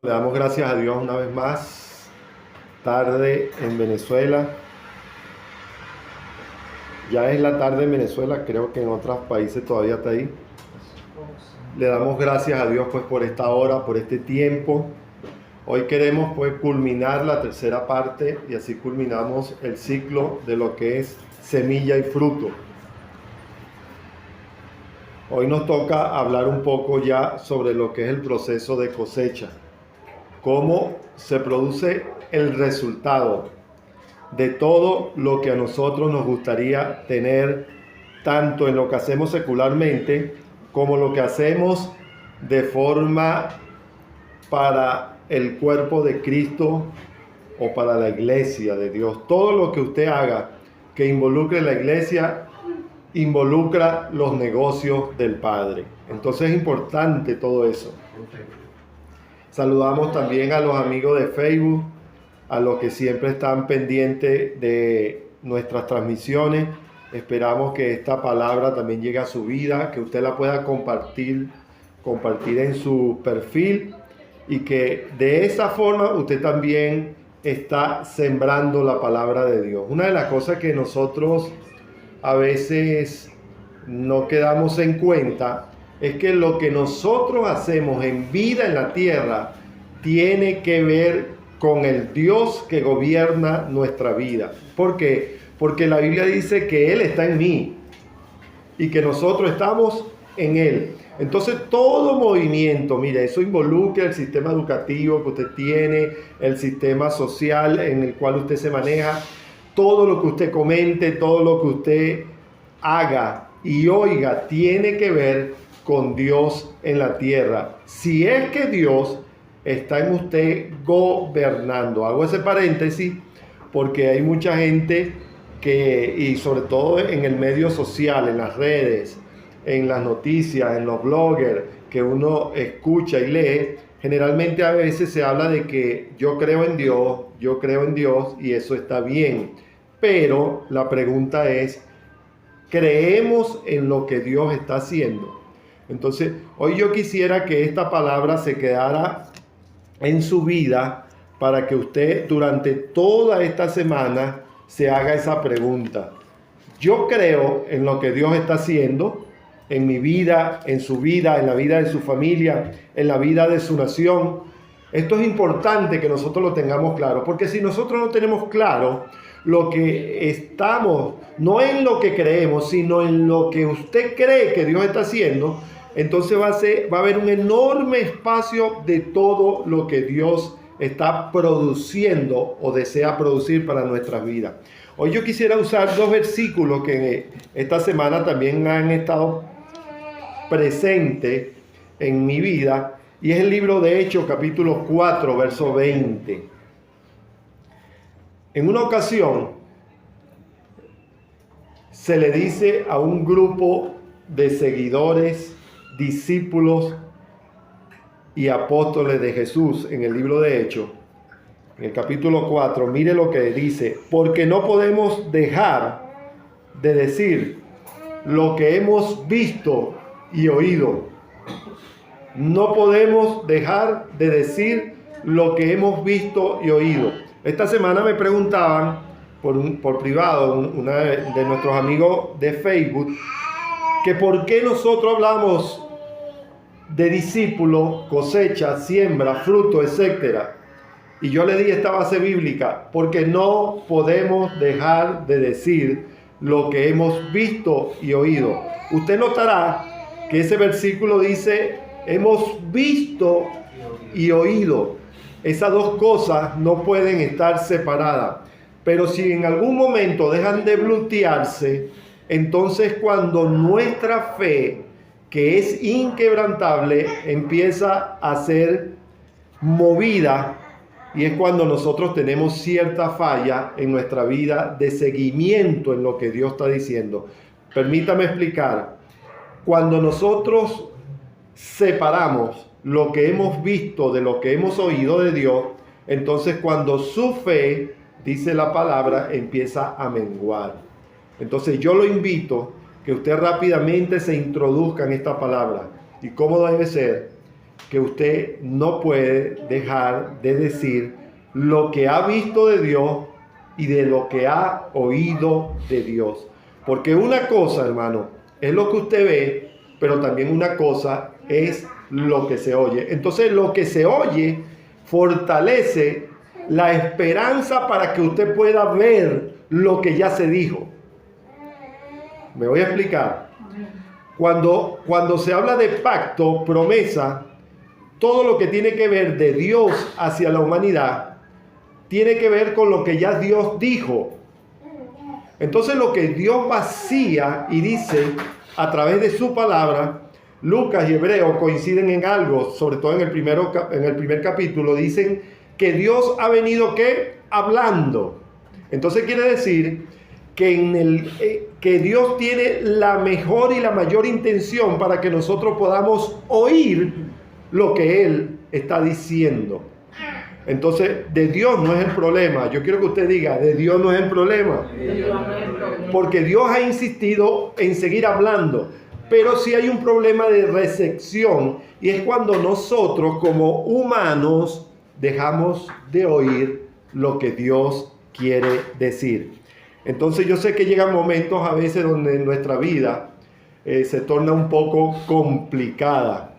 Le damos gracias a Dios una vez más, tarde en Venezuela. Ya es la tarde en Venezuela, creo que en otros países todavía está ahí. Le damos gracias a Dios pues por esta hora, por este tiempo. Hoy queremos pues culminar la tercera parte y así culminamos el ciclo de lo que es semilla y fruto. Hoy nos toca hablar un poco ya sobre lo que es el proceso de cosecha. Cómo se produce el resultado de todo lo que a nosotros nos gustaría tener, tanto en lo que hacemos secularmente, como lo que hacemos de forma para el cuerpo de Cristo o para la iglesia de Dios. Todo lo que usted haga que involucre la iglesia, involucra los negocios del Padre. Entonces es importante todo eso. Saludamos también a los amigos de Facebook, a los que siempre están pendientes de nuestras transmisiones. Esperamos que esta palabra también llegue a su vida, que usted la pueda compartir en su perfil y que de esa forma usted también está sembrando la palabra de Dios. Una de las cosas que nosotros a veces no quedamos en cuenta es que lo que nosotros hacemos en vida en la tierra tiene que ver con el Dios que gobierna nuestra vida. ¿Por qué? Porque la Biblia dice que Él está en mí y que nosotros estamos en Él. Entonces todo movimiento, mire, eso involucra el sistema educativo que usted tiene, el sistema social en el cual usted se maneja, todo lo que usted comente, todo lo que usted haga y oiga tiene que ver con Dios en la tierra. Si es que Dios está en usted gobernando. Hago ese paréntesis porque hay mucha gente que, y sobre todo en el medio social, en las redes, en las noticias, en los bloggers que uno escucha y lee, generalmente a veces se habla de que yo creo en Dios y eso está bien. Pero la pregunta es, ¿creemos en lo que Dios está haciendo? Entonces, hoy yo quisiera que esta palabra se quedara en su vida para que usted durante toda esta semana se haga esa pregunta. Yo creo en lo que Dios está haciendo en mi vida, en su vida, en la vida de su familia, en la vida de su nación. Esto es importante que nosotros lo tengamos claro, porque si nosotros no tenemos claro lo que estamos, no en lo que creemos, sino en lo que usted cree que Dios está haciendo, entonces va a haber un enorme espacio de todo lo que Dios está produciendo o desea producir para nuestras vidas. Hoy yo quisiera usar dos versículos que esta semana también han estado presentes en mi vida, y es el libro de Hechos, capítulo 4, verso 20. En una ocasión se le dice a un grupo de seguidores, discípulos y apóstoles de Jesús en el libro de Hechos, en el capítulo 4, mire lo que dice: porque no podemos dejar de decir lo que hemos visto y oído. No podemos dejar de decir lo que hemos visto y oído. Esta semana me preguntaban por privado, una de nuestros amigos de Facebook, que por qué nosotros hablamos de discípulo, cosecha, siembra, fruto, etc. Y yo le di esta base bíblica: porque no podemos dejar de decir lo que hemos visto y oído. Usted notará que ese versículo dice: hemos visto y oído. Esas dos cosas no pueden estar separadas. Pero si en algún momento dejan de blutearse, entonces cuando nuestra fe, que es inquebrantable, empieza a ser movida, y es cuando nosotros tenemos cierta falla en nuestra vida de seguimiento en lo que Dios está diciendo. Permítame explicar. Cuando nosotros separamos lo que hemos visto de lo que hemos oído de Dios, entonces cuando su fe, dice la palabra, empieza a menguar. Entonces yo lo invito que usted rápidamente se introduzca en esta palabra. ¿Y cómo debe ser? que usted no puede dejar de decir lo que ha visto de Dios y de lo que ha oído de Dios. Porque una cosa, hermano, es lo que usted ve, pero también una cosa es lo que se oye. Entonces, lo que se oye fortalece la esperanza para que usted pueda ver lo que ya se dijo. Me voy a explicar. Cuando se habla de pacto, promesa, todo lo que tiene que ver de Dios hacia la humanidad, tiene que ver con lo que ya Dios dijo. Entonces lo que Dios vacía y dice a través de su palabra, Lucas y Hebreo coinciden en algo, sobre todo en el primer capítulo, dicen que Dios ha venido ¿qué? Hablando. Entonces quiere decir que Dios tiene la mejor y la mayor intención para que nosotros podamos oír lo que Él está diciendo. Entonces, de Dios no es el problema. Yo quiero que usted diga, de Dios no es el problema. Porque Dios ha insistido en seguir hablando. Pero sí hay un problema de recepción. Y es cuando nosotros como humanos dejamos de oír lo que Dios quiere decir. Entonces yo sé que llegan momentos a veces donde nuestra vida se torna un poco complicada.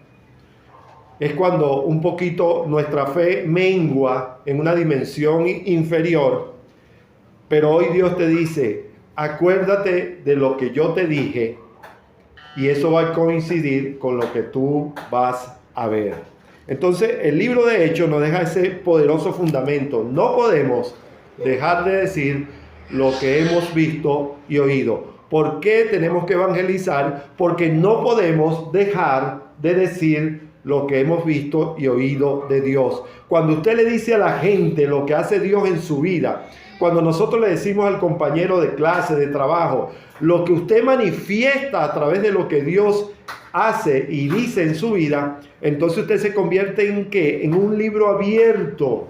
Es cuando un poquito nuestra fe mengua en una dimensión inferior. Pero hoy Dios te dice, acuérdate de lo que yo te dije y eso va a coincidir con lo que tú vas a ver. Entonces el libro de Hechos nos deja ese poderoso fundamento. No podemos dejar de decir lo que hemos visto y oído. ¿Por qué tenemos que evangelizar? Porque no podemos dejar de decir lo que hemos visto y oído de Dios. Cuando usted le dice a la gente lo que hace Dios en su vida, cuando nosotros le decimos al compañero de clase, de trabajo, lo que usted manifiesta a través de lo que Dios hace y dice en su vida, entonces usted se convierte en ¿qué? En un libro abierto.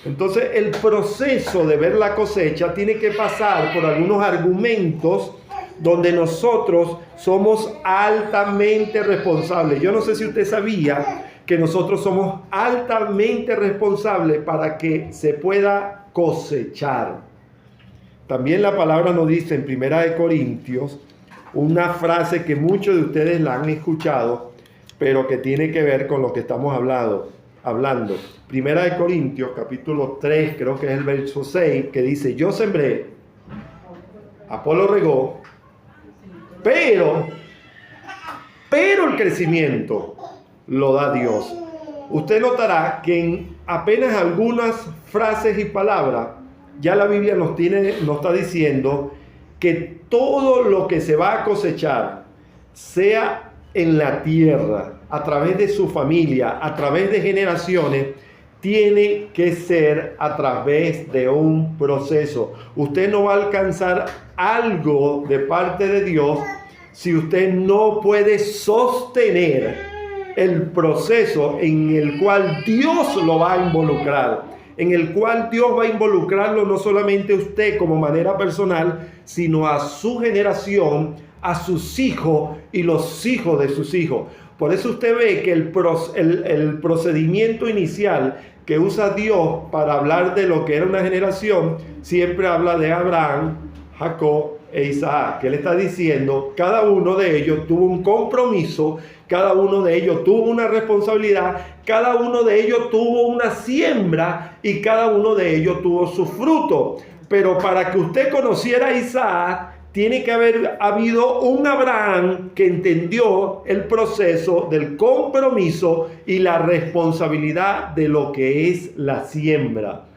Entonces el proceso de ver la cosecha tiene que pasar por algunos argumentos donde nosotros somos altamente responsables. Yo no sé si usted sabía que nosotros somos altamente responsables para que se pueda cosechar. También la palabra nos dice en 1 Corintios una frase que muchos de ustedes la han escuchado, pero que tiene que ver con lo que estamos hablando. 1 Corintios capítulo 3, creo que es el verso 6, que dice, yo sembré, Apolo regó, pero el crecimiento lo da Dios. Usted notará que en apenas algunas frases y palabras, ya la Biblia nos está diciendo que todo lo que se va a cosechar, sea en la tierra, a través de su familia, a través de generaciones, tiene que ser a través de un proceso. Usted no va a alcanzar algo de parte de Dios si usted no puede sostener el proceso en el cual Dios lo va a involucrar, en el cual Dios va a involucrarlo no solamente a usted como manera personal, sino a su generación, a sus hijos y los hijos de sus hijos. Por eso usted ve que el procedimiento inicial que usa Dios para hablar de lo que era una generación, siempre habla de Abraham, Jacob e Isaac, que él está diciendo, cada uno de ellos tuvo un compromiso, cada uno de ellos tuvo una responsabilidad, cada uno de ellos tuvo una siembra y cada uno de ellos tuvo su fruto. Pero para que usted conociera a Isaac, tiene que haber habido un Abraham que entendió el proceso del compromiso y la responsabilidad de lo que es la siembra.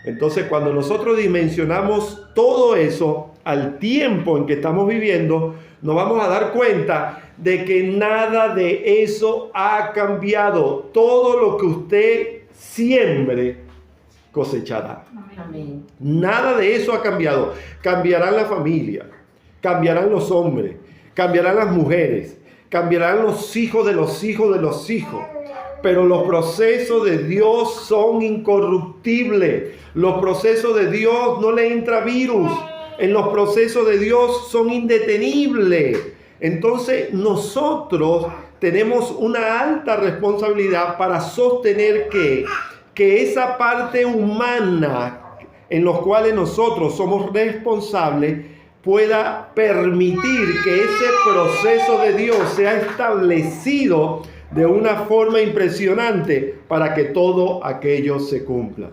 Entonces, cuando nosotros dimensionamos todo eso al tiempo en que estamos viviendo, nos vamos a dar cuenta de que nada de eso ha cambiado. Todo lo que usted siembre, cosechará. Amén. Nada de eso ha cambiado. Cambiará la familia, cambiarán los hombres, cambiarán las mujeres, cambiarán los hijos de los hijos de los hijos. Pero los procesos de Dios son incorruptibles. Los procesos de Dios no le entra virus. En los procesos de Dios son indetenibles. Entonces nosotros tenemos una alta responsabilidad para sostener que esa parte humana en los cuales nosotros somos responsables pueda permitir que ese proceso de Dios sea establecido de una forma impresionante para que todo aquello se cumpla.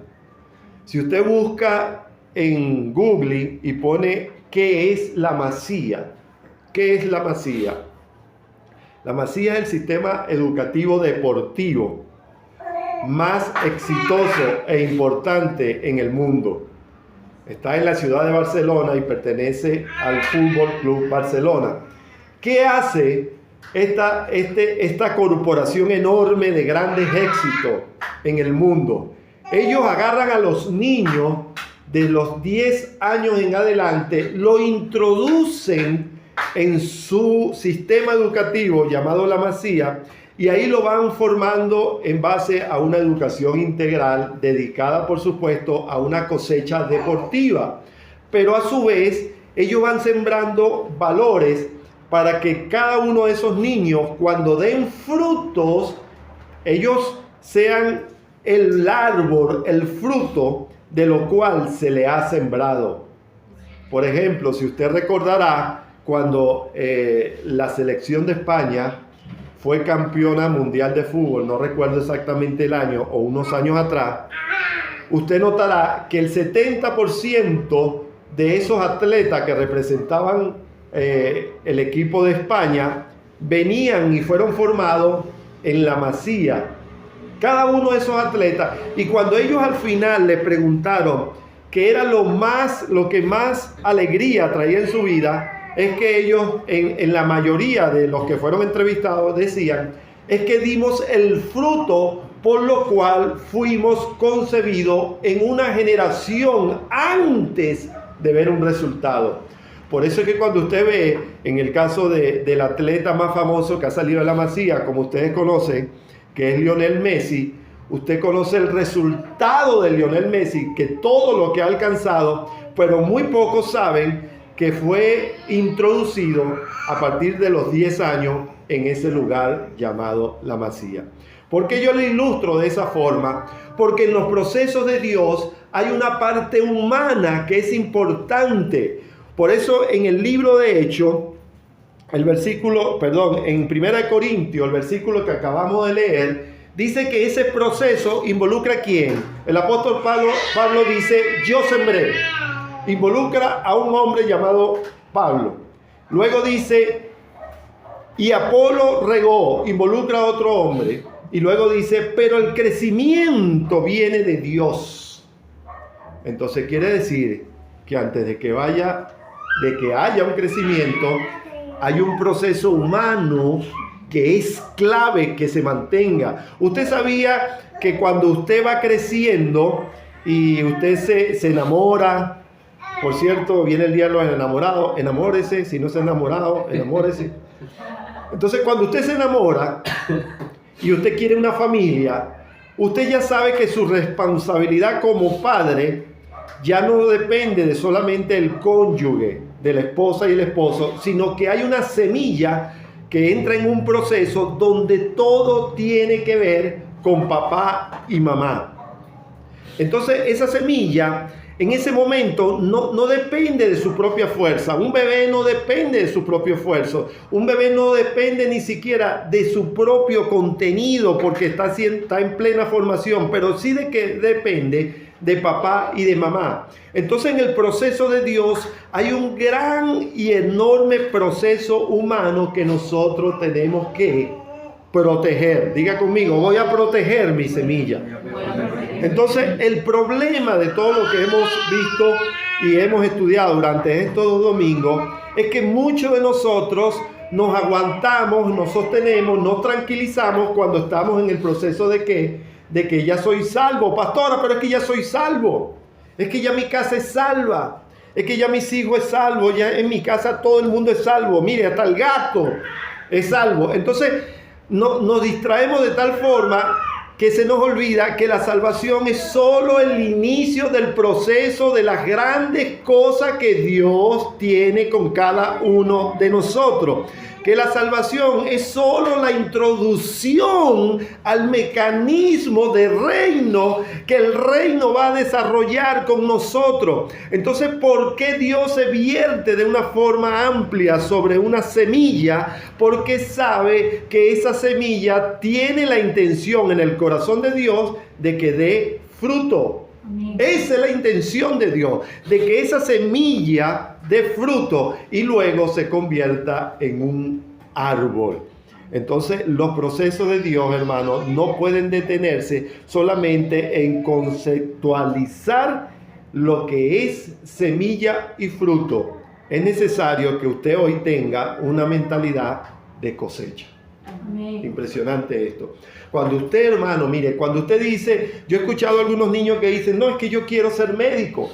Si usted busca en Google y pone ¿qué es la Masía? ¿Qué es la Masía? La Masía es el sistema educativo deportivo más exitoso e importante en el mundo. Está en la ciudad de Barcelona y pertenece al Fútbol Club Barcelona. ¿Qué hace esta corporación enorme de grandes éxitos en el mundo? Ellos agarran a los niños de los 10 años en adelante, lo introducen en su sistema educativo llamado la Masía, y ahí lo van formando en base a una educación integral dedicada, por supuesto, a una cosecha deportiva. Pero a su vez, ellos van sembrando valores para que cada uno de esos niños, cuando den frutos, ellos sean el árbol, el fruto de lo cual se le ha sembrado. Por ejemplo, si usted recordará, cuando la selección de España fue campeona mundial de fútbol, no recuerdo exactamente el año, o unos años atrás, usted notará que el 70% de esos atletas que representaban el equipo de España venían y fueron formados en la Masía. Cada uno de esos atletas. Y cuando ellos al final le preguntaron qué era lo que más alegría traía en su vida, es que ellos, en la mayoría de los que fueron entrevistados, decían, es que dimos el fruto por lo cual fuimos concebidos en una generación antes de ver un resultado. Por eso es que cuando usted ve, en el caso del atleta más famoso que ha salido de la Masía, como ustedes conocen, que es Lionel Messi, usted conoce el resultado de Lionel Messi, que todo lo que ha alcanzado, pero muy pocos saben que fue introducido a partir de los 10 años en ese lugar llamado la Masía. ¿Por qué yo le ilustro de esa forma? Porque en los procesos de Dios hay una parte humana que es importante. Por eso en el libro de Hechos, en 1 Corintios, el versículo que acabamos de leer, dice que ese proceso involucra ¿a quién? El apóstol Pablo dice, yo sembré. Involucra a un hombre llamado Pablo. Luego dice, y Apolo regó, involucra a otro hombre. Y luego dice, pero el crecimiento viene de Dios. Entonces quiere decir que antes de que haya un crecimiento, hay un proceso humano que es clave que se mantenga. Usted sabía que cuando usted va creciendo y usted se enamora, por cierto, viene el día de los enamorados, enamórese, si no se ha enamorado, enamórese. Entonces, cuando usted se enamora y usted quiere una familia, usted ya sabe que su responsabilidad como padre ya no depende de solamente el cónyuge, de la esposa y el esposo, sino que hay una semilla que entra en un proceso donde todo tiene que ver con papá y mamá. Entonces, esa semilla en ese momento no depende de su propia fuerza. Un bebé no depende de su propio esfuerzo. Un bebé no depende ni siquiera de su propio contenido porque está en plena formación, pero sí de que depende de papá y de mamá. Entonces en el proceso de Dios hay un gran y enorme proceso humano que nosotros tenemos que proteger. Diga conmigo, voy a proteger mi semilla. Entonces, el problema de todo lo que hemos visto y hemos estudiado durante estos 2 domingos es que muchos de nosotros nos aguantamos, nos sostenemos, nos tranquilizamos cuando estamos en el proceso de que ya soy salvo. Pastora, pero es que ya soy salvo. Es que ya mi casa es salva. Es que ya mis hijos es salvo. Ya en mi casa todo el mundo es salvo. Mire, hasta el gato es salvo. Entonces, nos distraemos de tal forma que se nos olvida que la salvación es solo el inicio del proceso de las grandes cosas que Dios tiene con cada uno de nosotros. que la salvación es solo la introducción al mecanismo de reino que el reino va a desarrollar con nosotros. Entonces, ¿por qué Dios se vierte de una forma amplia sobre una semilla? Porque sabe que esa semilla tiene la intención en el corazón de Dios de que dé fruto. Amén. Esa es la intención de Dios, de que esa semilla dé fruto y luego se convierta en un árbol. Entonces, los procesos de Dios, hermanos, no pueden detenerse solamente en conceptualizar lo que es semilla y fruto. Es necesario que usted hoy tenga una mentalidad de cosecha. Amén. Impresionante esto. Cuando usted, hermano, mire, cuando usted dice, yo he escuchado a algunos niños que dicen, no, es que yo quiero ser médico.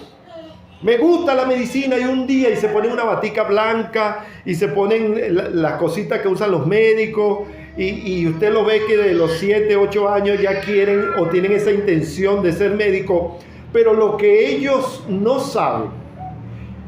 Me gusta la medicina, y un día y se ponen una batica blanca y se ponen las cositas que usan los médicos y usted lo ve que de los 7, 8 años ya quieren o tienen esa intención de ser médico. Pero lo que ellos no saben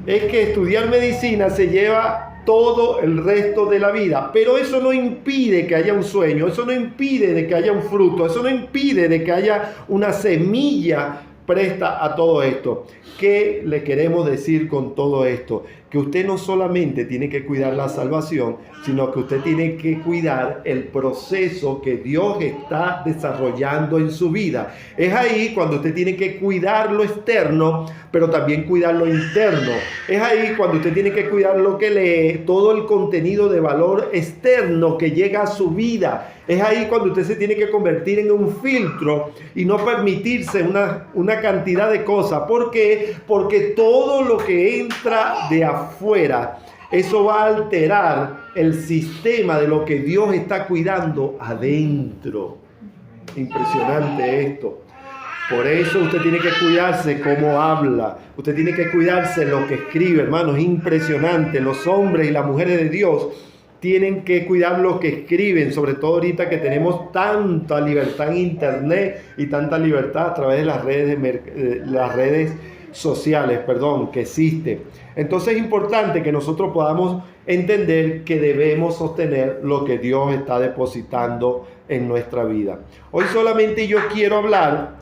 es que estudiar medicina se lleva todo el resto de la vida, pero eso no impide que haya un sueño, eso no impide de que haya un fruto, eso no impide de que haya una semilla presta a todo esto. ¿Qué le queremos decir con todo esto? Que usted no solamente tiene que cuidar la salvación, sino que usted tiene que cuidar el proceso que Dios está desarrollando en su vida. Es ahí cuando usted tiene que cuidar lo externo, pero también cuidar lo interno. Es ahí cuando usted tiene que cuidar lo que lee, todo el contenido de valor externo que llega a su vida. Es ahí cuando usted se tiene que convertir en un filtro y no permitirse una cantidad de cosas. ¿Por qué? Porque todo lo que entra de afuera, eso va a alterar el sistema de lo que Dios está cuidando adentro. Impresionante esto. Por eso usted tiene que cuidarse cómo habla. Usted tiene que cuidarse lo que escribe, hermanos. Impresionante. Los hombres y las mujeres de Dios tienen que cuidar lo que escriben, sobre todo ahorita que tenemos tanta libertad en internet y tanta libertad a través de las redes sociales, que existen. Entonces es importante que nosotros podamos entender que debemos sostener lo que Dios está depositando en nuestra vida. Hoy solamente yo quiero hablar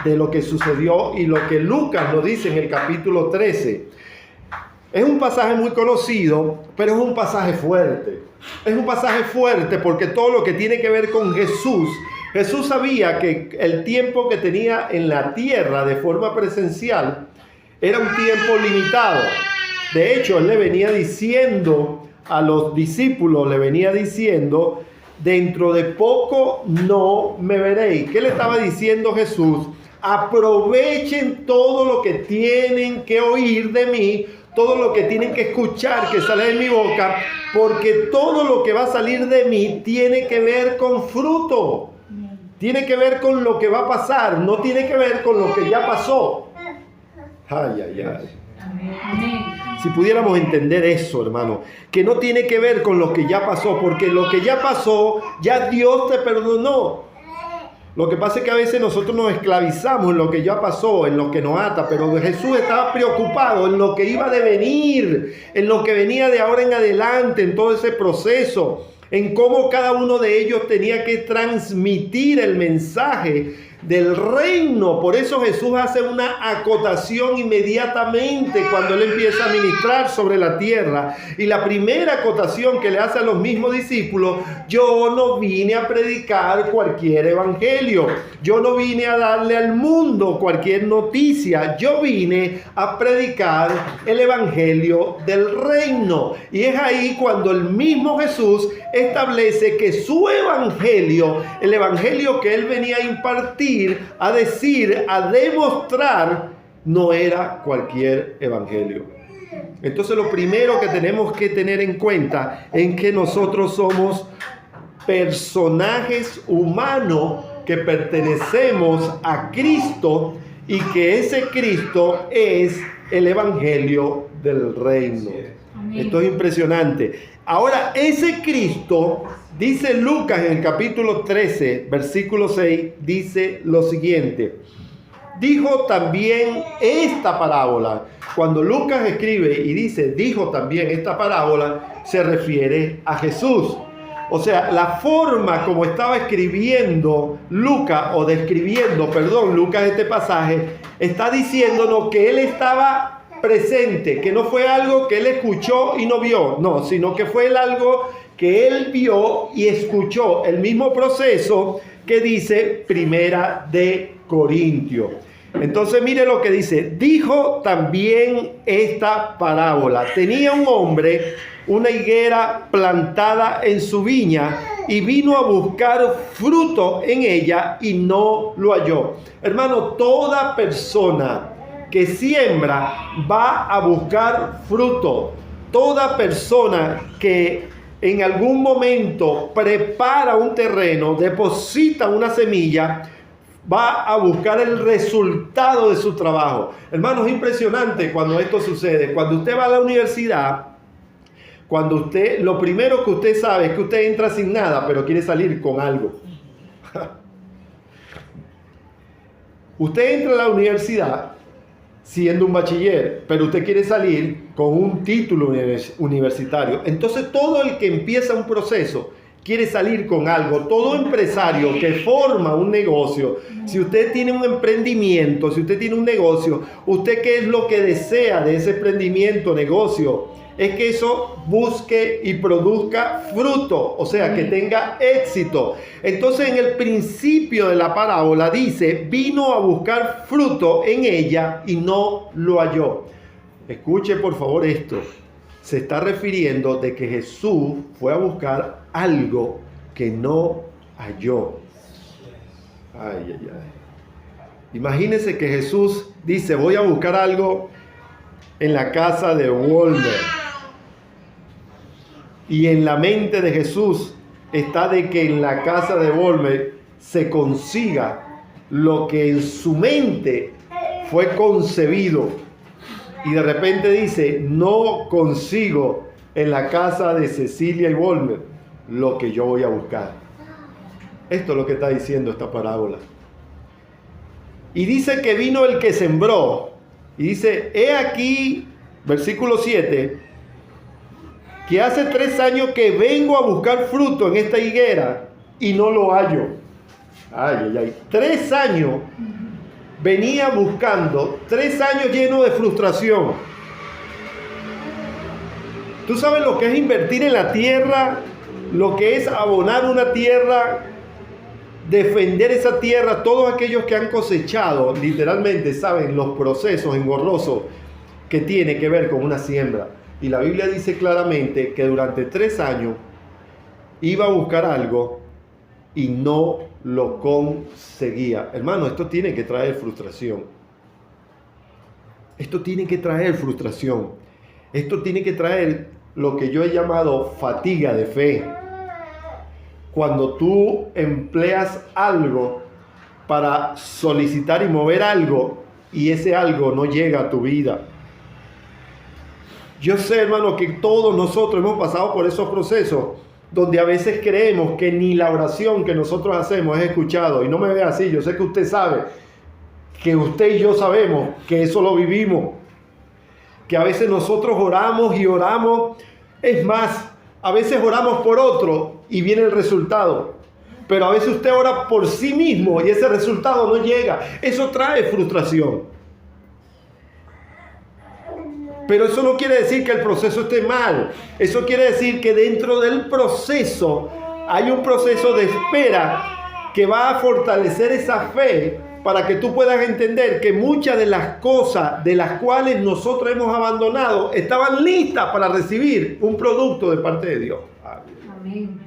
de lo que sucedió y lo que Lucas nos dice en el capítulo 13. Es un pasaje muy conocido, pero es un pasaje fuerte. Es un pasaje fuerte porque todo lo que tiene que ver con Jesús, Jesús sabía que el tiempo que tenía en la tierra de forma presencial era un tiempo limitado. De hecho, él le venía diciendo a los discípulos, dentro de poco no me veréis. ¿Qué le estaba diciendo Jesús? Aprovechen todo lo que tienen que oír de mí, todo lo que tienen que escuchar que sale de mi boca, porque todo lo que va a salir de mí tiene que ver con fruto. Tiene que ver con lo que va a pasar, no tiene que ver con lo que ya pasó. Ay, ay, ay. Si pudiéramos entender eso, hermano, que no tiene que ver con lo que ya pasó, porque lo que ya pasó, ya Dios te perdonó. Lo que pasa es que a veces nosotros nos esclavizamos en lo que ya pasó, en lo que nos ata, pero Jesús estaba preocupado en lo que iba a devenir, en lo que venía de ahora en adelante, en todo ese proceso, en cómo cada uno de ellos tenía que transmitir el mensaje del reino. Por eso Jesús hace una acotación inmediatamente cuando él empieza a ministrar sobre la tierra. Y la primera acotación que le hace a los mismos discípulos: yo no vine a predicar cualquier evangelio, yo no vine a darle al mundo cualquier noticia, yo vine a predicar el evangelio del reino. Y es ahí cuando el mismo Jesús establece que su evangelio, el evangelio que él venía a impartir, a decir, a demostrar, no era cualquier evangelio. Entonces lo primero que tenemos que tener en cuenta es que nosotros somos personajes humanos que pertenecemos a Cristo y que ese Cristo es el evangelio del reino. Esto es impresionante. Ahora, ese Cristo, dice Lucas en el capítulo 13, versículo 6, dice lo siguiente: dijo también esta parábola. Cuando Lucas escribe y dice, dijo también esta parábola, se refiere a Jesús. O sea, la forma como estaba escribiendo Lucas, o describiendo, perdón, Lucas este pasaje, está diciéndonos que él estaba presente, que no fue algo que él escuchó y no vio, no, sino que fue algo que él vio y escuchó, el mismo proceso que dice Primera de Corintios. Entonces mire lo que dice, dijo también esta parábola. Tenía un hombre una higuera plantada en su viña y vino a buscar fruto en ella y no lo halló. Hermano, toda persona que siembra va a buscar fruto. Toda persona que en algún momento prepara un terreno, deposita una semilla, va a buscar el resultado de su trabajo. Hermano, es impresionante cuando esto sucede. Cuando usted va a la universidad, cuando usted, lo primero que usted sabe es que usted entra sin nada, pero quiere salir con algo. Usted entra a la universidad siendo un bachiller, pero usted quiere salir con un título universitario. Entonces todo el que empieza un proceso quiere salir con algo. Todo empresario que forma un negocio, si usted tiene un emprendimiento, si usted tiene un negocio, ¿usted qué es lo que desea de ese emprendimiento, negocio? Es que eso busque y produzca fruto, o sea, que tenga éxito. Entonces, en el principio de la parábola dice, vino a buscar fruto en ella y no lo halló. Escuche por favor esto. Se está refiriendo de que Jesús fue a buscar algo que no halló. Ay, ay, ay. Imagínense que Jesús dice, voy a buscar algo en la casa de Walmart. Y en la mente de Jesús está de que en la casa de Walmart se consiga lo que en su mente fue concebido. Y de repente dice, no consigo en la casa de Cecilia y Walmart lo que yo voy a buscar. Esto es lo que está diciendo esta parábola. Y dice que vino el que sembró. Y dice, he aquí, versículo 7, que hace 3 años que vengo a buscar fruto en esta higuera y no lo hallo. Ay, ay, ay. 3 años venía buscando, 3 años lleno de frustración. ¿Tú sabes lo que es invertir en la tierra? Lo que es abonar una tierra, defender esa tierra. Todos aquellos que han cosechado, literalmente saben los procesos engorrosos que tiene que ver con una siembra. Y la Biblia dice claramente que durante 3 años iba a buscar algo y no lo conseguía. Hermano, esto tiene que traer frustración. Esto tiene que traer frustración. Esto tiene que traer lo que yo he llamado fatiga de fe. Cuando tú empleas algo para solicitar y mover algo y ese algo no llega a tu vida. Yo sé, hermano, que todos nosotros hemos pasado por esos procesos donde a veces creemos que ni la oración que nosotros hacemos es escuchado. Y no me vea así, yo sé que usted sabe, que usted y yo sabemos que eso lo vivimos. Que a veces nosotros oramos y oramos. Es más, a veces oramos por otro y viene el resultado. Pero a veces usted ora por sí mismo y ese resultado no llega. Eso trae frustración. Pero eso no quiere decir que el proceso esté mal. Eso quiere decir que dentro del proceso hay un proceso de espera que va a fortalecer esa fe para que tú puedas entender que muchas de las cosas de las cuales nosotros hemos abandonado estaban listas para recibir un producto de parte de Dios. Amén.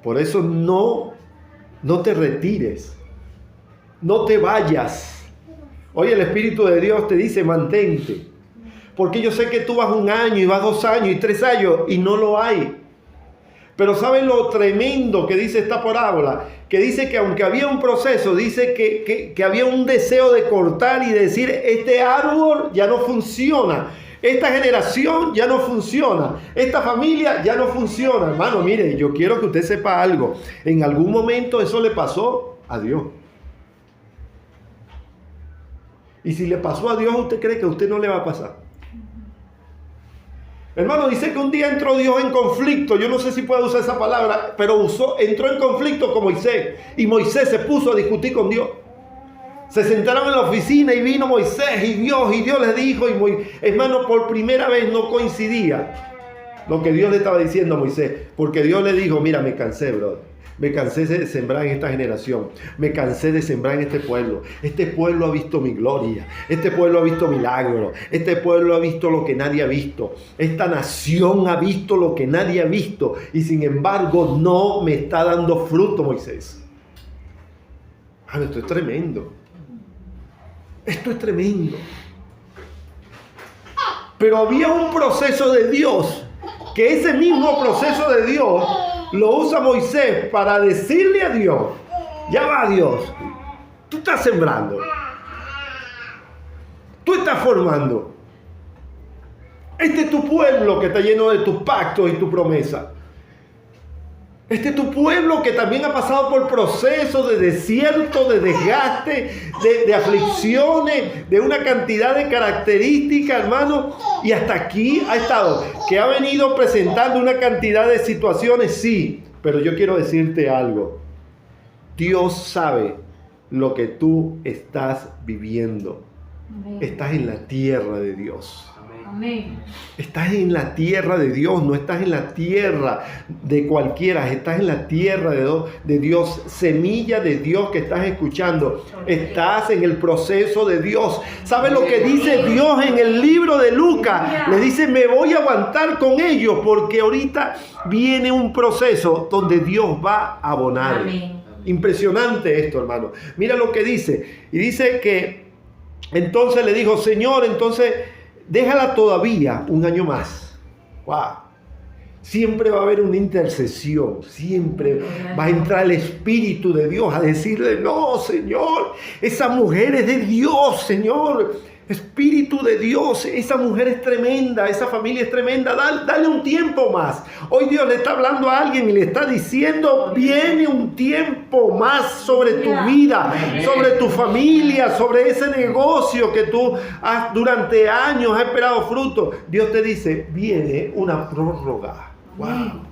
Por eso no te retires. No te vayas. Hoy el Espíritu de Dios te dice, mantente. Porque yo sé que tú vas 1 año y vas 2 años y 3 años y no lo hay. Pero ¿saben lo tremendo que dice esta parábola? Que dice que aunque había un proceso, dice que había un deseo de cortar y de decir, este árbol ya no funciona. Esta generación ya no funciona. Esta familia ya no funciona. Hermano, mire, yo quiero que usted sepa algo. En algún momento eso le pasó a Dios. Y si le pasó a Dios, ¿usted cree que a usted no le va a pasar? Hermano, dice que un día entró Dios en conflicto. Yo no sé si puedo usar esa palabra, pero entró en conflicto con Moisés. Y Moisés se puso a discutir con Dios. Se sentaron en la oficina y vino Moisés y Dios les dijo. Hermano, por primera vez no coincidía lo que Dios le estaba diciendo a Moisés. Porque Dios le dijo, mira, me cansé, brother. Me cansé de sembrar en esta generación. Me cansé de sembrar en este pueblo. Este pueblo ha visto mi gloria. Este pueblo ha visto milagros. Este pueblo ha visto lo que nadie ha visto. Esta nación ha visto lo que nadie ha visto. Y sin embargo no me está dando fruto, Moisés. Esto es tremendo. Esto es tremendo. Pero había un proceso de Dios. Que ese mismo proceso de Dios lo usa Moisés para decirle a Dios, ya va Dios, tú estás sembrando, tú estás formando, este es tu pueblo que está lleno de tus pactos y tu promesa, este es tu pueblo que también ha pasado por procesos de desierto, de desgaste, de aflicciones, de una cantidad de características, hermano, y hasta aquí ha estado, que ha venido presentando una cantidad de situaciones, sí, pero yo quiero decirte algo. Dios sabe lo que tú estás viviendo. Amén. Estás en la tierra de Dios. Amén. Estás en la tierra de Dios, no estás en la tierra de cualquiera, estás en la tierra de Dios, semilla de Dios que estás escuchando, estás en el proceso de Dios. ¿Sabes lo que dice Dios en el libro de Lucas? Le dice, me voy a aguantar con ellos porque ahorita viene un proceso donde Dios va a abonar. Amén. Impresionante esto, hermano. Mira lo que dice, y dice que entonces le dijo, Señor, entonces déjala todavía un año más. Wow. Siempre va a haber una intercesión. Siempre va a entrar el Espíritu de Dios a decirle, no, Señor, esa mujer es de Dios, Señor. Espíritu de Dios, esa mujer es tremenda, esa familia es tremenda, dale un tiempo más. Hoy Dios le está hablando a alguien y le está diciendo, viene un tiempo más sobre tu vida, sobre tu familia, sobre ese negocio que tú durante años has esperado fruto. Dios te dice, viene una prórroga. Wow.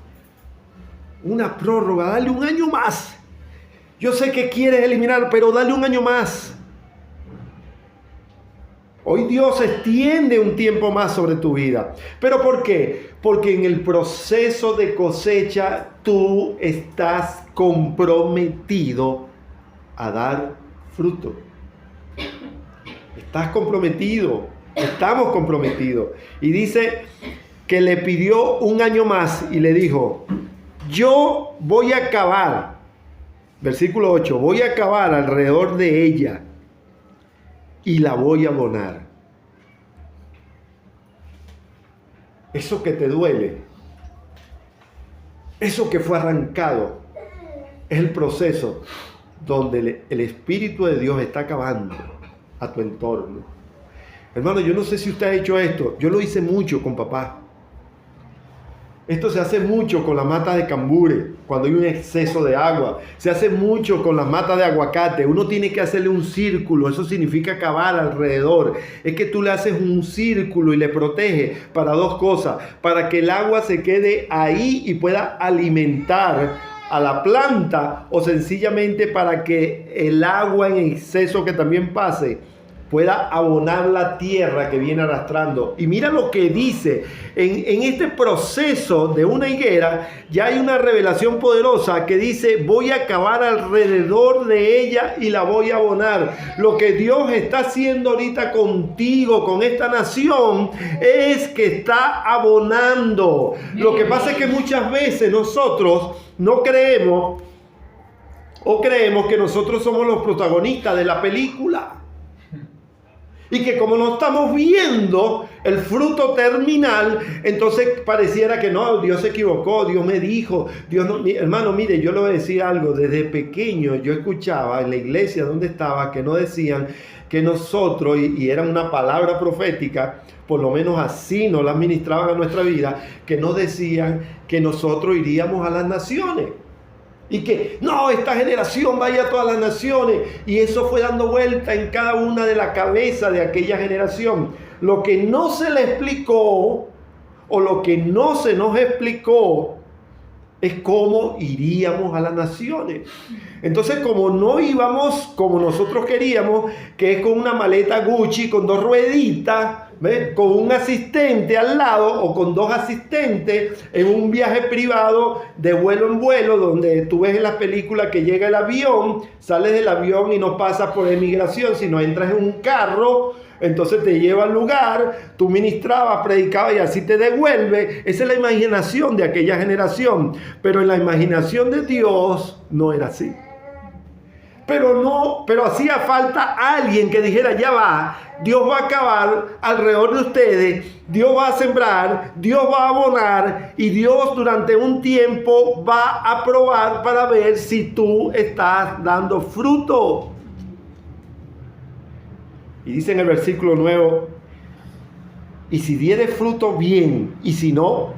Una prórroga, dale un año más. Yo sé que quieres eliminar, pero dale un año más. Hoy Dios extiende un tiempo más sobre tu vida. ¿Pero por qué? Porque en el proceso de cosecha tú estás comprometido a dar fruto. Estás comprometido. Estamos comprometidos. Y dice que le pidió un año más y le dijo, yo voy a cavar. Versículo 8, voy a cavar alrededor de ella y la voy a abonar. Eso que te duele, eso que fue arrancado, es el proceso donde el Espíritu de Dios está acabando a tu entorno. Hermano, yo no sé si usted ha hecho esto. Yo lo hice mucho con papá. Esto se hace mucho con las matas de cambure, cuando hay un exceso de agua. Se hace mucho con las matas de aguacate. Uno tiene que hacerle un círculo, eso significa cavar alrededor. Es que tú le haces un círculo y le protege para dos cosas. Para que el agua se quede ahí y pueda alimentar a la planta, o sencillamente para que el agua en exceso que también pase pueda abonar la tierra que viene arrastrando. Y mira lo que dice, en este proceso de una higuera, ya hay una revelación poderosa que dice, voy a cavar alrededor de ella y la voy a abonar. Lo que Dios está haciendo ahorita contigo, con esta nación, es que está abonando. Lo que pasa es que muchas veces nosotros no creemos, o creemos que nosotros somos los protagonistas de la película. Y que como no estamos viendo el fruto terminal, entonces pareciera que no, Dios se equivocó, Dios me dijo, Dios no. Hermano, mire, yo le voy a decir algo. Desde pequeño yo escuchaba en la iglesia donde estaba que no decían que nosotros, y era una palabra profética, por lo menos así nos la administraban a nuestra vida, que nos decían que nosotros iríamos a las naciones. Y que, no, esta generación vaya a todas las naciones. Y eso fue dando vuelta en cada una de la cabeza de aquella generación. Lo que no se le explicó, o lo que no se nos explicó, es cómo iríamos a las naciones. Entonces, como no íbamos como nosotros queríamos, que es con una maleta Gucci, con 2 rueditas, ¿ves?, con un asistente al lado o con 2 asistentes en un viaje privado de vuelo en vuelo, donde tú ves en las películas que llega el avión, sales del avión y no pasas por emigración, sino entras en un carro, entonces te lleva al lugar, tú ministrabas, predicabas y así te devuelve. Esa es la imaginación de aquella generación, pero en la imaginación de Dios no era así. Pero hacía falta alguien que dijera, ya va, Dios va a acabar alrededor de ustedes, Dios va a sembrar, Dios va a abonar y Dios durante un tiempo va a probar para ver si tú estás dando fruto. Y dice en el versículo 9, y si diere fruto bien, y si no,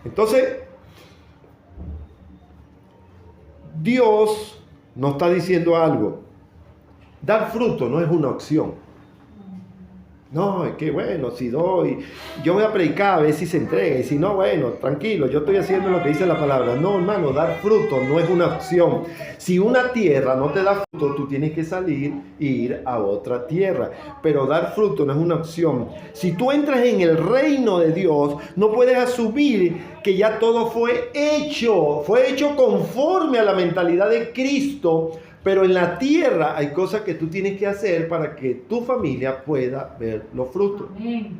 entonces Dios nos está diciendo algo. Dar fruto no es una opción. No, es que bueno, si doy, yo voy a predicar a ver si se entrega, y si no, bueno, tranquilo, yo estoy haciendo lo que dice la palabra. No, hermano, dar fruto no es una opción. Si una tierra no te da fruto, tú tienes que salir e ir a otra tierra. Pero dar fruto no es una opción. Si tú entras en el reino de Dios, no puedes asumir que ya todo fue hecho conforme a la mentalidad de Cristo. Pero en la tierra hay cosas que tú tienes que hacer para que tu familia pueda ver los frutos. Amén.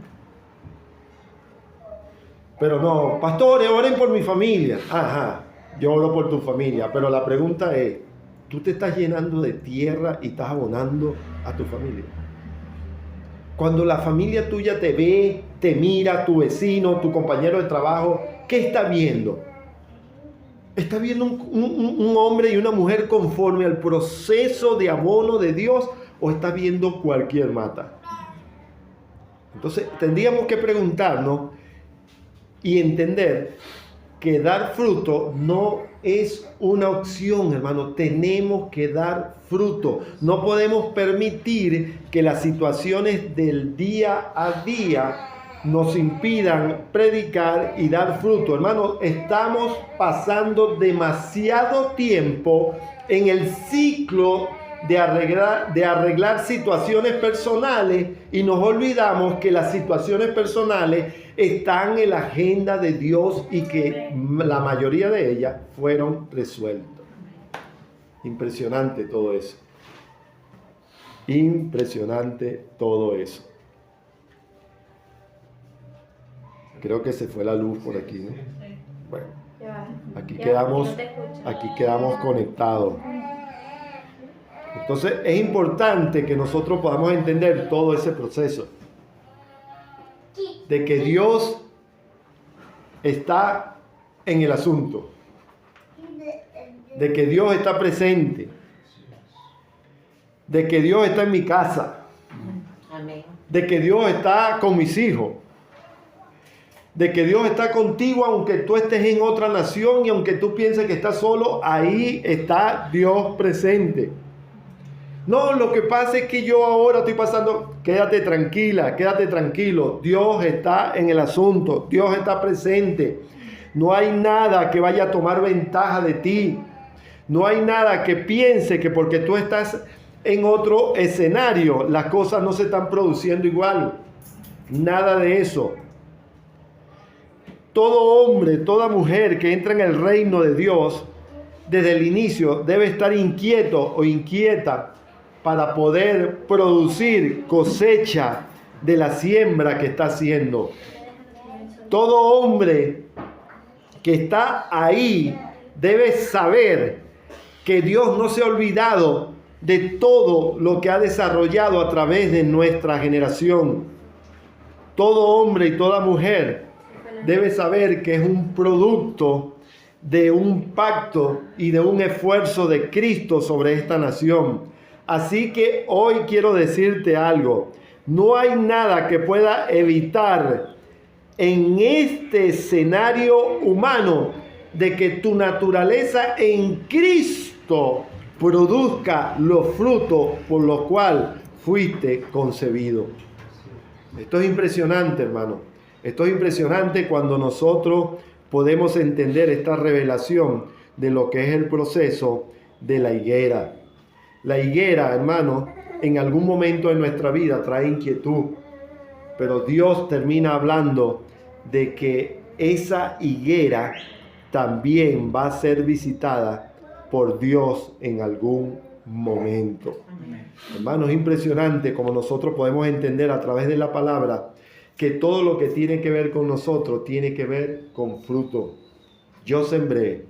Pero no, pastores, oren por mi familia. Ajá, yo oro por tu familia. Pero la pregunta es, ¿tú te estás llenando de tierra y estás abonando a tu familia? Cuando la familia tuya te ve, te mira, tu vecino, tu compañero de trabajo, ¿qué está viendo? ¿Está viendo un hombre y una mujer conforme al proceso de abono de Dios o está viendo cualquier mata? Entonces tendríamos que preguntarnos y entender que dar fruto no es una opción, hermano. Tenemos que dar fruto. No podemos permitir que las situaciones del día a día nos impidan predicar y dar fruto. Hermano, estamos pasando demasiado tiempo en el ciclo de arreglar situaciones personales y nos olvidamos que las situaciones personales están en la agenda de Dios y que la mayoría de ellas fueron resueltas. Impresionante todo eso. Impresionante todo eso. Creo que se fue la luz por aquí, ¿no? Bueno, aquí quedamos conectados. Entonces es importante que nosotros podamos entender todo ese proceso. De que Dios está en el asunto. De que Dios está presente. De que Dios está en mi casa. De que Dios está con mis hijos. De que Dios está contigo aunque tú estés en otra nación y aunque tú pienses que estás solo, ahí está Dios presente. No, lo que pasa es que yo ahora estoy pasando, quédate tranquila, quédate tranquilo. Dios está en el asunto, Dios está presente. No hay nada que vaya a tomar ventaja de ti. No hay nada que piense que porque tú estás en otro escenario, las cosas no se están produciendo igual. Nada de eso. Todo hombre, toda mujer que entra en el reino de Dios, desde el inicio debe estar inquieto o inquieta para poder producir cosecha de la siembra que está haciendo. Todo hombre que está ahí debe saber que Dios no se ha olvidado de todo lo que ha desarrollado a través de nuestra generación. Todo hombre y toda mujer debe saber que es un producto de un pacto y de un esfuerzo de Cristo sobre esta nación. Así que hoy quiero decirte algo. No hay nada que pueda evitar en este escenario humano de que tu naturaleza en Cristo produzca los frutos por los cuales fuiste concebido. Esto es impresionante, hermano. Esto es impresionante cuando nosotros podemos entender esta revelación de lo que es el proceso de la higuera. La higuera, hermano, en algún momento de nuestra vida trae inquietud, pero Dios termina hablando de que esa higuera también va a ser visitada por Dios en algún momento. Hermano, es impresionante como nosotros podemos entender a través de la palabra que todo lo que tiene que ver con nosotros tiene que ver con fruto. Yo sembré,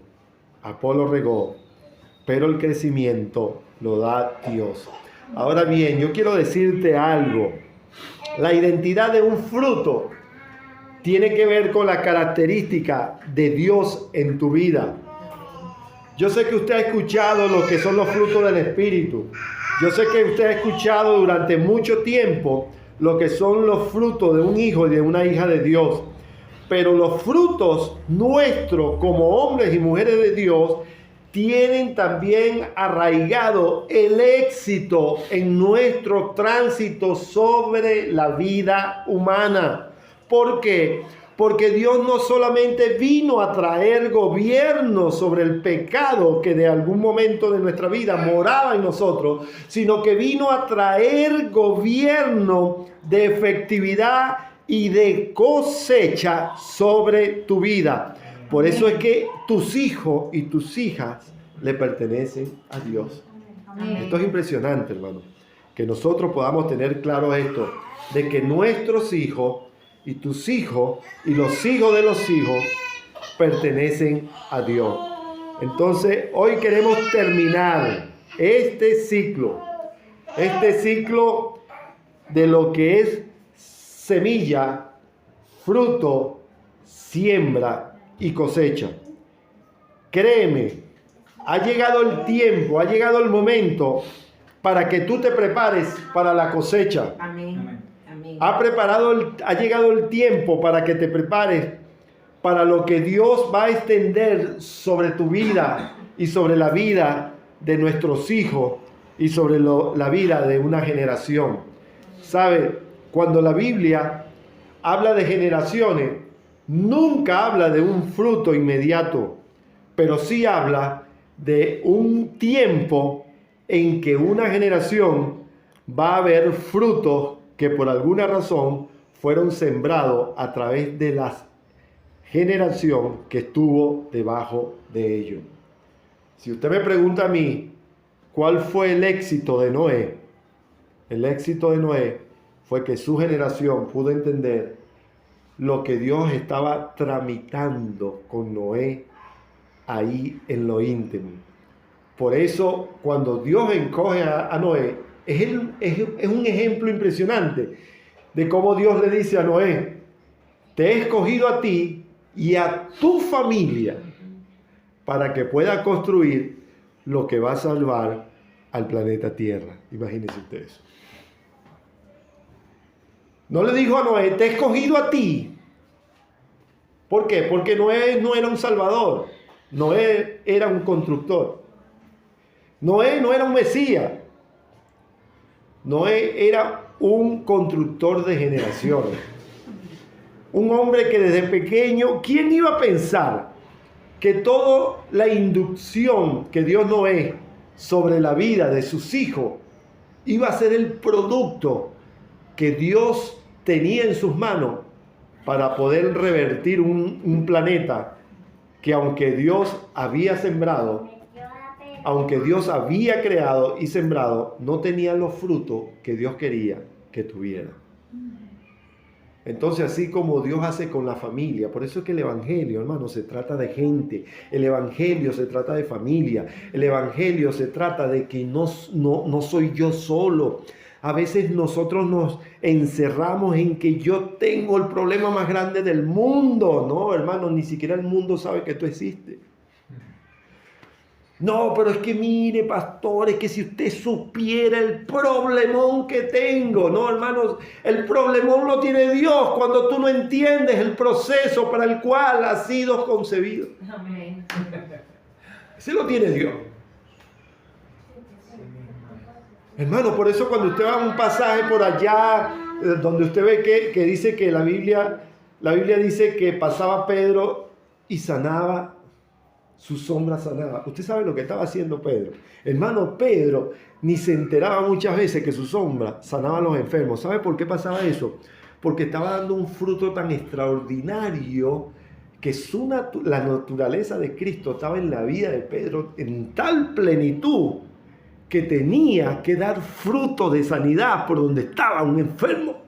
Apolo regó, pero el crecimiento lo da Dios. Ahora bien, yo quiero decirte algo. La identidad de un fruto tiene que ver con la característica de Dios en tu vida. Yo sé que usted ha escuchado lo que son los frutos del Espíritu. Yo sé que usted ha escuchado durante mucho tiempo lo que son los frutos de un hijo y de una hija de Dios. Pero los frutos nuestros como hombres y mujeres de Dios tienen también arraigado el éxito en nuestro tránsito sobre la vida humana. ¿Por qué? Porque Dios no solamente vino a traer gobierno sobre el pecado que de algún momento de nuestra vida moraba en nosotros, sino que vino a traer gobierno de efectividad y de cosecha sobre tu vida. Por eso es que tus hijos y tus hijas le pertenecen a Dios. Esto es impresionante, hermano, que nosotros podamos tener claro esto, de que nuestros hijos y tus hijos y los hijos de los hijos pertenecen a Dios. Entonces, hoy queremos terminar este ciclo de lo que es semilla, fruto, siembra y cosecha. Créeme, ha llegado el tiempo, ha llegado el momento para que tú te prepares para la cosecha. Amén. Ha llegado el tiempo para que te prepares para lo que Dios va a extender sobre tu vida y sobre la vida de nuestros hijos y sobre la vida de una generación. ¿Sabe? Cuando la Biblia habla de generaciones, nunca habla de un fruto inmediato, pero sí habla de un tiempo en que una generación va a ver frutos que por alguna razón fueron sembrados a través de la generación que estuvo debajo de ellos. Si usted me pregunta a mí, ¿cuál fue el éxito de Noé? El éxito de Noé fue que su generación pudo entender lo que Dios estaba tramitando con Noé ahí en lo íntimo. Por eso, cuando Dios encoge a Noé, es un ejemplo impresionante de cómo Dios le dice a Noé: te he escogido a ti y a tu familia para que pueda construir lo que va a salvar al planeta Tierra. Imagínense ustedes. No le dijo a Noé: te he escogido a ti. ¿Por qué? Porque Noé no era un salvador. Noé era un constructor. Noé no era un Mesías. Noé era un constructor de generaciones. Un hombre que desde pequeño, ¿quién iba a pensar que toda la inducción que dio Noé sobre la vida de sus hijos iba a ser el producto que Dios tenía en sus manos para poder revertir un planeta que, aunque Dios había sembrado, aunque Dios había creado y sembrado, no tenía los frutos que Dios quería que tuviera? Entonces, así como Dios hace con la familia, por eso es que el Evangelio, hermano, se trata de gente, el Evangelio se trata de familia, el Evangelio se trata de que no soy yo solo. A veces nosotros nos encerramos en que yo tengo el problema más grande del mundo. No, hermano, ni siquiera el mundo sabe que tú existes. No, pero es que mire, pastor, es que si usted supiera el problemón que tengo. No, hermanos, el problemón lo tiene Dios cuando tú no entiendes el proceso para el cual has sido concebido. Amén. Ese lo tiene Dios. Hermano, por eso cuando usted va a un pasaje por allá, donde usted ve que dice que la Biblia dice que pasaba Pedro y sanaba, su sombra sanaba. Usted sabe lo que estaba haciendo Pedro. Hermano, Pedro ni se enteraba muchas veces que su sombra sanaba a los enfermos. ¿Sabe por qué pasaba eso? Porque estaba dando un fruto tan extraordinario que la naturaleza de Cristo estaba en la vida de Pedro en tal plenitud que tenía que dar fruto de sanidad por donde estaba un enfermo.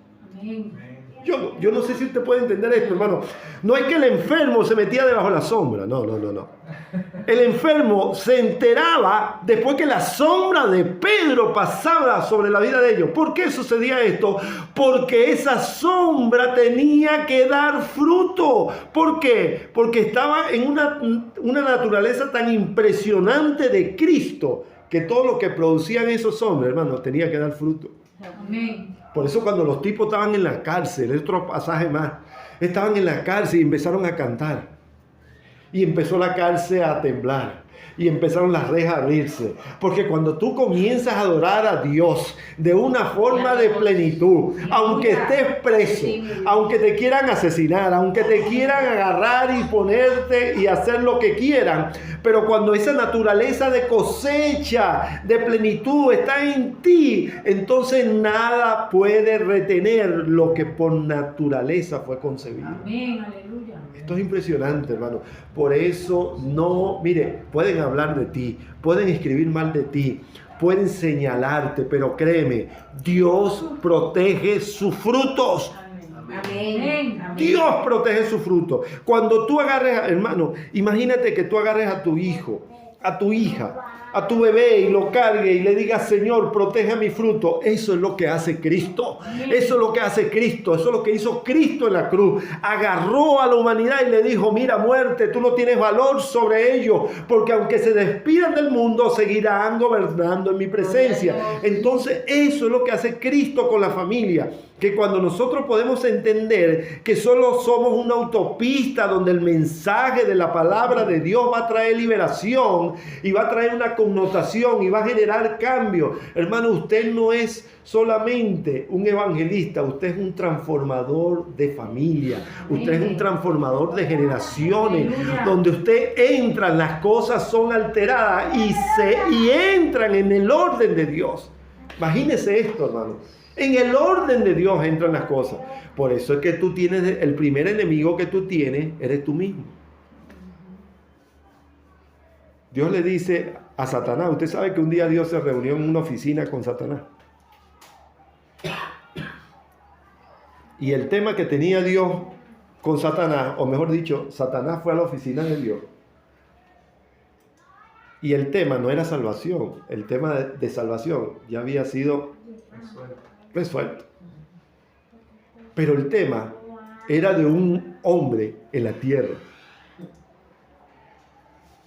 Amén. Yo no sé si usted puede entender esto, hermano. No es que el enfermo se metía debajo de la sombra, no. El enfermo se enteraba después que la sombra de Pedro pasaba sobre la vida de ellos. ¿Por qué sucedía esto? Porque esa sombra tenía que dar fruto. ¿Por qué? Porque estaba en una naturaleza tan impresionante de Cristo que todo lo que producían esos hombres, hermano, tenía que dar fruto. Amén. Por eso cuando los tipos estaban en la cárcel, es otro pasaje más, estaban en la cárcel y empezaron a cantar. Y empezó la cárcel a temblar. Y empezaron las rejas a abrirse. Porque cuando tú comienzas a adorar a Dios de una forma de plenitud, aunque estés preso, aunque te quieran asesinar, aunque te quieran agarrar y ponerte y hacer lo que quieran, pero cuando esa naturaleza de cosecha, de plenitud está en ti, entonces nada puede retener lo que por naturaleza fue concebido. Amén, aleluya. Esto es impresionante, hermano. Por eso mire, pueden hablar de ti, pueden escribir mal de ti, pueden señalarte, pero créeme, Dios protege sus frutos. Amén. Dios protege sus frutos. Cuando tú agarres, hermano, imagínate que tú agarres a tu hijo, a tu hija, a tu bebé y lo cargue y le digas: Señor, protege a mi fruto. Eso es lo que hace Cristo. Eso es lo que hace Cristo. Eso es lo que hizo Cristo en la cruz. Agarró a la humanidad y le dijo: mira, muerte, tú no tienes valor sobre ellos, porque aunque se despidan del mundo, seguirán gobernando en mi presencia. Entonces, eso es lo que hace Cristo con la familia. Que cuando nosotros podemos entender que solo somos una autopista donde el mensaje de la palabra de Dios va a traer liberación y va a traer una connotación y va a generar cambio. Hermano, usted no es solamente un evangelista, usted es un transformador de familia, usted es un transformador de generaciones. Donde usted entra, las cosas son alteradas y entran en el orden de Dios. Imagínese esto, hermano. En el orden de Dios entran las cosas. Por eso es que tú tienes, el primer enemigo que tú tienes, eres tú mismo. Dios le dice a Satanás, usted sabe que un día Dios se reunió en una oficina con Satanás. Y el tema que tenía Dios con Satanás, o mejor dicho, Satanás fue a la oficina de Dios. Y el tema no era salvación, el tema de salvación ya había sido resuelto. Pero el tema era de un hombre en la tierra.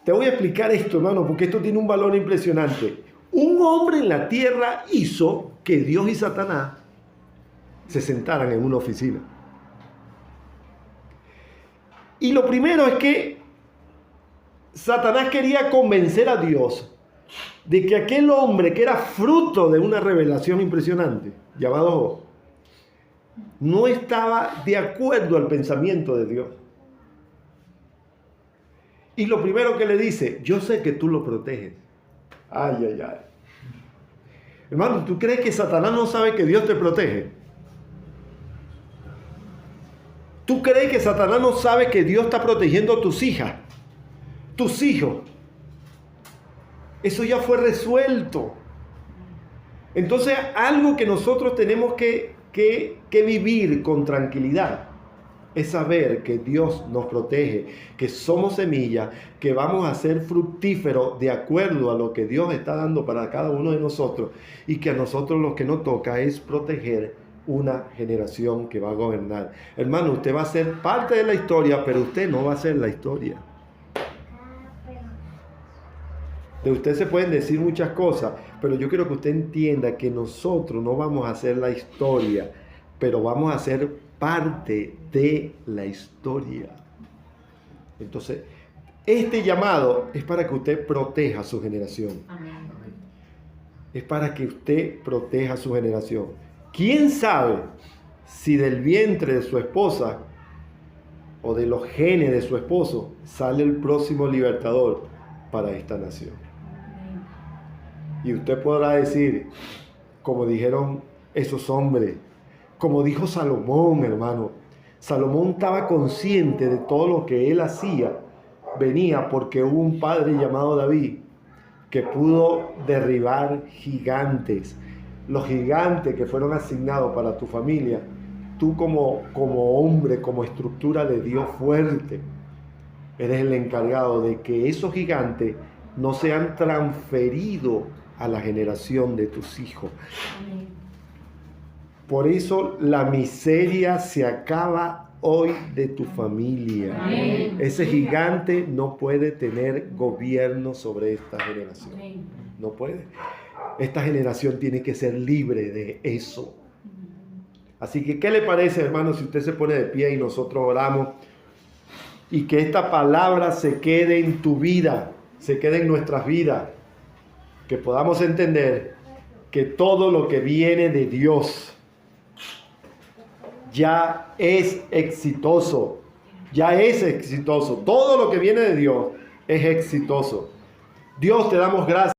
Te voy a explicar esto, hermano, porque esto tiene un valor impresionante. Un hombre en la tierra hizo que Dios y Satanás se sentaran en una oficina. Y lo primero es que Satanás quería convencer a Dios de que aquel hombre que era fruto de una revelación impresionante, llamado Job, no estaba de acuerdo al pensamiento de Dios. Y lo primero que le dice: yo sé que tú lo proteges. Ay. Hermano, ¿tú crees que Satanás no sabe que Dios te protege? ¿Tú crees que Satanás no sabe que Dios está protegiendo a tus hijas, tus hijos? Eso ya fue resuelto. Entonces, algo que nosotros tenemos que que vivir con tranquilidad. Es saber que Dios nos protege, que somos semillas, que vamos a ser fructíferos de acuerdo a lo que Dios está dando para cada uno de nosotros, y que a nosotros lo que nos toca es proteger una generación que va a gobernar. Hermano, usted va a ser parte de la historia, pero usted no va a ser la historia. De usted se pueden decir muchas cosas, pero yo quiero que usted entienda que nosotros no vamos a hacer la historia, pero vamos a ser parte de la historia. Entonces, este llamado es para que usted proteja a su generación. Amén. Es para que usted proteja a su generación. ¿Quién sabe si del vientre de su esposa o de los genes de su esposo sale el próximo libertador para esta nación? Y usted podrá decir, como dijeron esos hombres, como dijo Salomón, hermano. Salomón estaba consciente de todo lo que él hacía. Venía porque hubo un padre llamado David que pudo derribar gigantes. Los gigantes que fueron asignados para tu familia, tú como hombre, como estructura de Dios fuerte, eres el encargado de que esos gigantes no sean transferidos a la generación de tus hijos. Amén. Por eso la miseria se acaba hoy de tu familia. Amén. Ese gigante no puede tener gobierno sobre esta generación. Amén. No puede. Esta generación tiene que ser libre de eso. Así que, ¿qué le parece, hermano, si usted se pone de pie y nosotros oramos? Y que esta palabra se quede en tu vida, se quede en nuestras vidas. Que podamos entender que todo lo que viene de Dios ya es exitoso. Ya es exitoso. Todo lo que viene de Dios es exitoso. Dios, te damos gracias.